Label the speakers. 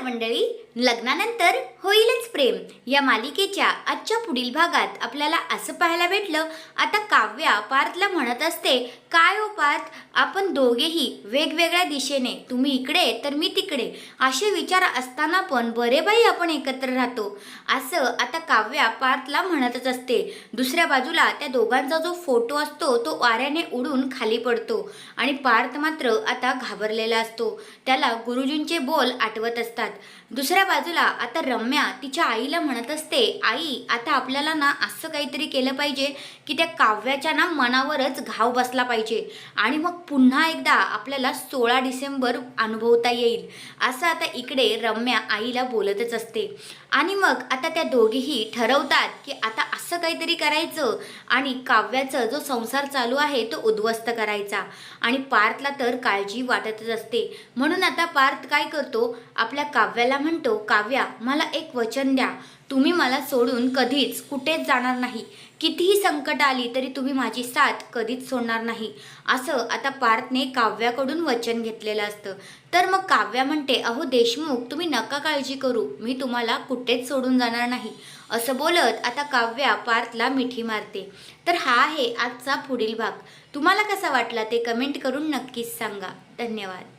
Speaker 1: नमस्कार मंडळी. लग्नानंतर होईलच प्रेम या मालिकेच्या आजच्या पुढील भागात आपल्याला असं पाहायला भेटलं. आता काव्या पार्थला म्हणत असते, काय हो पार्थ, आपण दोघेही वेगवेगळ्या दिशेने, तुम्ही इकडे तर मी तिकडे, असे विचार असताना पण बरे बाई आपण एकत्र राहतो, असं आता काव्या पार्थला म्हणतच असते. दुसऱ्या बाजूला त्या दोघांचा जो फोटो असतो तो वाऱ्याने उडून खाली पडतो आणि पार्थ मात्र आता घाबरलेला असतो. त्याला गुरुजींचे बोल आठवत असतात. दुसऱ्या बाजूला आता रम्या तिच्या आईला म्हणत असते, आई आता आपल्याला ना असं काहीतरी केलं पाहिजे की त्या काव्याच्या ना मनावरच घाव बसला पाहिजे आणि मग पुन्हा एकदा आपल्याला 16 डिसेंबर अनुभवता येईल, असं आता इकडे रम्या आईला बोलतच असते. आणि मग आता त्या दोघेही ठरवतात की आता असं काहीतरी करायचं आणि काव्याचा जो संसार चालू आहे तो उद्ध्वस्त करायचा. आणि पार्थला तर काळजी वाटतच असते. म्हणून आता पार्थ काय करतो, आपल्या काव्याला म्हणतो, काव्या मला एक वचन द्या, तुम्ही मला सोडून कधीच कुठेच जाणार नाही, कितीही संकट आली तरी तुम्ही माझी साथ कधीच सोडणार नाही, असं आता पार्थने काव्याकडून वचन घेतलेलं असतं. तर मग काव्या म्हणते, अहो देशमुख, तुम्ही नका काळजी करू, मी तुम्हाला कुठेच सोडून जाणार नाही, असं बोलत आता काव्या पार्थला मिठी मारते. तर हा आहे आजचा पुढील भाग. तुम्हाला कसा वाटला ते कमेंट करून नक्कीच सांगा. धन्यवाद.